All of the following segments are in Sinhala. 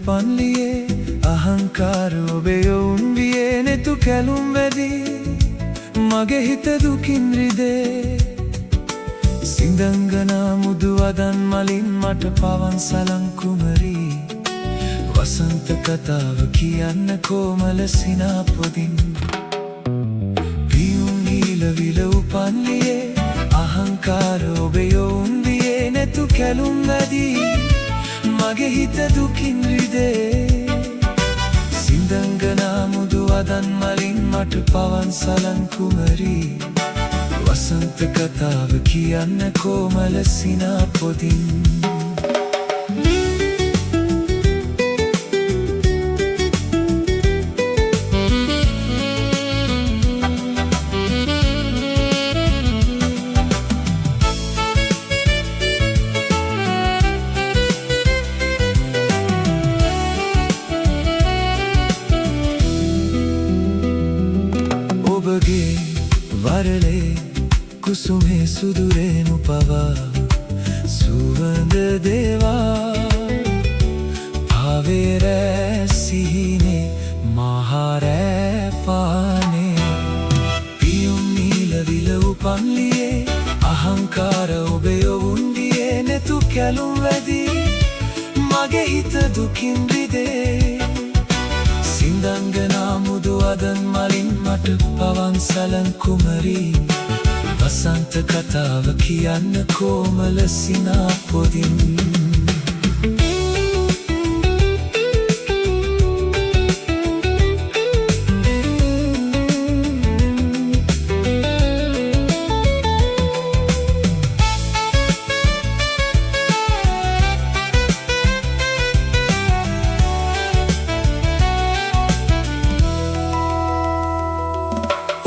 පන්ලියේ අහංකාර ඔබේ යොවුන් වියේ නෙතු කැලුම් වැඩි මගේ හිත දුකින් රිදේ සිඳංගනා මුදු වදන් මලින් මට පවන් සලන් කුමරී වසන්ත කතාව කියන්න කොමල සිනාපොදින් පියුම් නීල විල උපන්ලියේ අහංකාර ඔබේ යොවුන් වියේ නෙතු කැලුම් වැඩි මගේ හිත දුකින් රිදේ සිඳංගනා මුදු වදන් මලින් මට පවන් සලන් කුමරී වසන්ත කතාව කියන්න කොමල සිනාපොදින් ඔබගේ වරලේ කුසුමේ සුදුරේනු පවා සුවඳ දේවා භාවේ රෑ සිහිනේ මහා රෑ පානේ පියුම් නීල විල උපන්ලියේ අහංකාර ඔබේ යොවුන් වියේ නෙතු කැලුම් වැඩි මගේ හිත දුකින් රිදේ සිඳංගනා මුදු වදන් මලින් මට පවන් සලන් කුමරී වසන්ත කතාව කියන්න කොමල සිනාපොදින්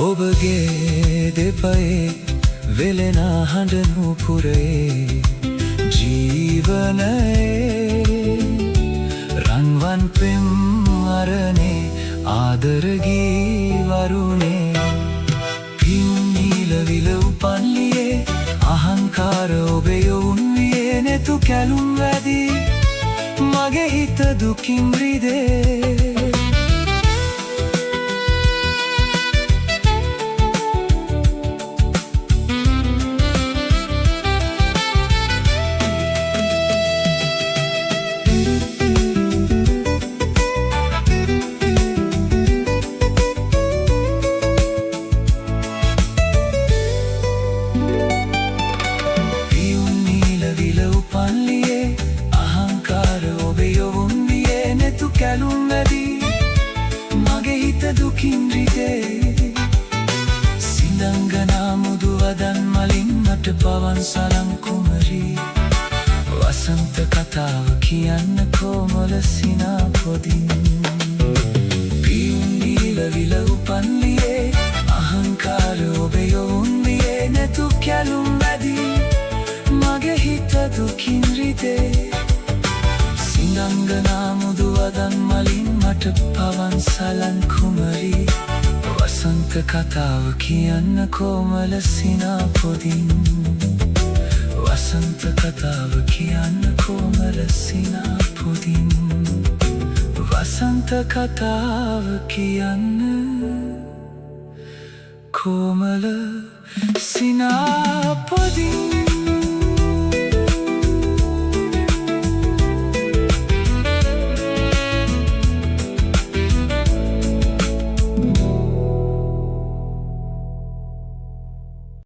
ඔබගේ දෙපයේ වෙලෙන හඬ නුපුරේ ජීවනයේ රන්වන් පෙම් අරනේ ආදර ගී වරුනේ පියුම් නීල විල උපන්ලියේ අහංකාර ඔබේ යොවුන් වියේ නෙතු කැලුම් වැඩි මගේ හිත දුකින් රිදේ කැලුම් වැඩි මගේ හිත දුකින් රිදේ සිඳංගනා මුදු වදන් මලින් මට පවන් සලන් කුමරී වසන්ත කතාව කියන්න කොමල සිනාපොදින් පියුම් නීල විල උපන්ලියේ අහංකාර ඔබේ යොවුන් වියේ නෙතු කැලුම් වැඩි මගේ හිත දුකින් රිදේ සිඳංගනා මුදු වදන් මලින් මට පවන් සලන් කුමරී වසන්ත කතාව කියන්න කොමල සිනාපොදින් වසන්ත කතාව කියන්න කොමල සිනාපොදින් වසන්ත කතාව කියන්න කොමල සිනාපොදින්